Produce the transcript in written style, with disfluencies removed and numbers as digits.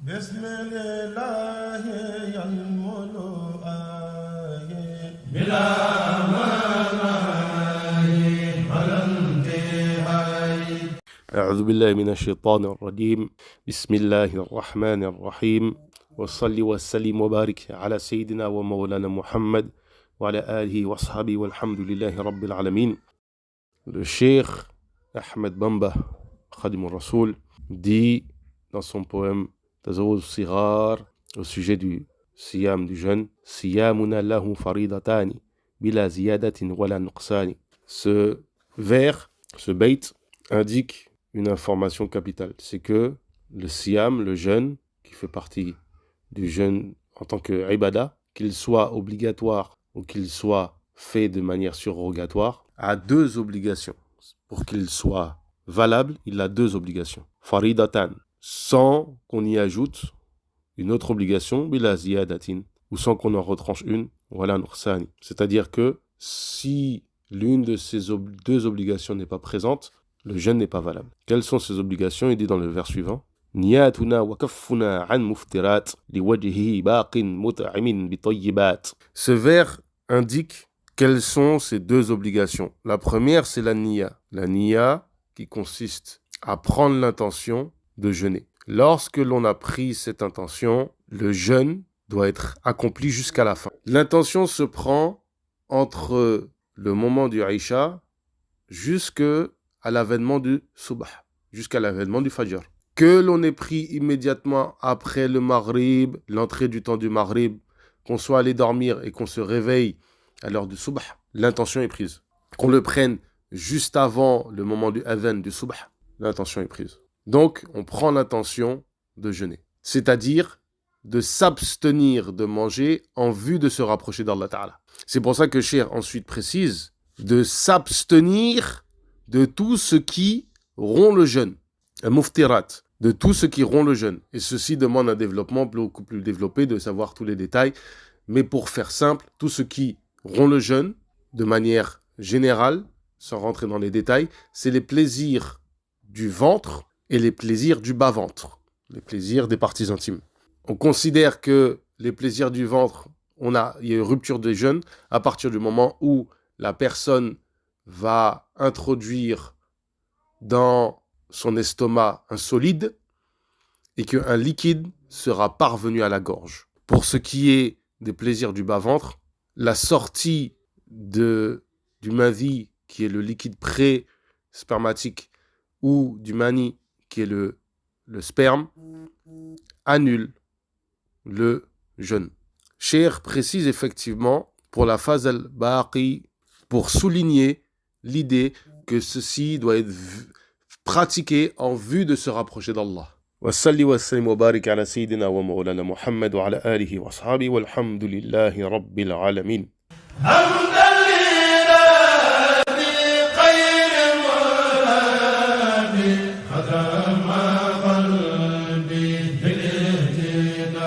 بسم الله ينمو آيه بلا مناي ولا انتهاي. أعوذ بالله من الشيطان الرجيم. بسم الله الرحمن الرحيم. وصلي وسلم وبارك على سيدنا ومولانا محمد وعلى آله وصحبه والحمد لله رب العالمين. Le Cheikh Ahmed Bamba, Khadim al-Rasoul, dit dans son poème Tazawwuj Sighar au sujet du siyam du jeûne, Siyamuna lahu faridatani bila ziyadatin wala nuqsani. Ce vers, ce bait, indique une information capitale. C'est que le siyam, le jeûne, qui fait partie du jeûne en tant que ibada, qu'il soit obligatoire ou qu'il soit fait de manière surrogatoire, a deux obligations. Pour qu'il soit valable, il a deux obligations. Faridatan, sans qu'on y ajoute une autre obligation, bila ziyadatin, ou sans qu'on en retranche une, wala nuqsani. C'est-à-dire que si l'une de ces deux obligations n'est pas présente, le jeûne n'est pas valable. Quelles sont ces obligations? Il dit dans le vers suivant: Niyatuna wa kaffuna an muftirat liwajhihi baqin mut'imin bitayyibat. Ce vers indique quelles sont ces deux obligations. La première, c'est la niya. La niya qui consiste à prendre l'intention de jeûner. Lorsque l'on a pris cette intention, le jeûne doit être accompli jusqu'à la fin. L'intention se prend entre le moment du Aïcha jusqu'à l'avènement du Subh, jusqu'à l'avènement du Fajr. Que l'on ait pris immédiatement après le Maghrib, l'entrée du temps du Maghrib, qu'on soit allé dormir et qu'on se réveille à l'heure du Subh, l'intention est prise. Qu'on le prenne juste avant le moment du Adhan du Subh, l'intention est prise. Donc, on prend l'intention de jeûner, c'est-à-dire de s'abstenir de manger en vue de se rapprocher d'Allah Ta'ala. C'est pour ça que Cheikh ensuite précise de s'abstenir de tout ce qui rompt le jeûne, un muftirat, de tout ce qui rompt le jeûne. Et ceci demande un développement beaucoup plus développé, de savoir tous les détails. Mais pour faire simple, tout ce qui rompt le jeûne, de manière générale, sans rentrer dans les détails, c'est les plaisirs du ventre et les plaisirs du bas-ventre, les plaisirs des parties intimes. On considère que les plaisirs du ventre, il y a une rupture des jeûnes à partir du moment où la personne va introduire dans son estomac un solide et qu'un liquide sera parvenu à la gorge. Pour ce qui est des plaisirs du bas-ventre, la sortie du mavi, qui est le liquide pré-spermatique, ou du mani, qui est le sperme, annule le jeûne. Cheikh précise effectivement pour la phase al-baqi, pour souligner l'idée que ceci doit être pratiqué en vue de se rapprocher d'Allah. Wa salli wa sallim wa barik ala sayyidina wa maulana Muhammad wa ala alihi wa ashabihi walhamdulillahi rabbil alamin.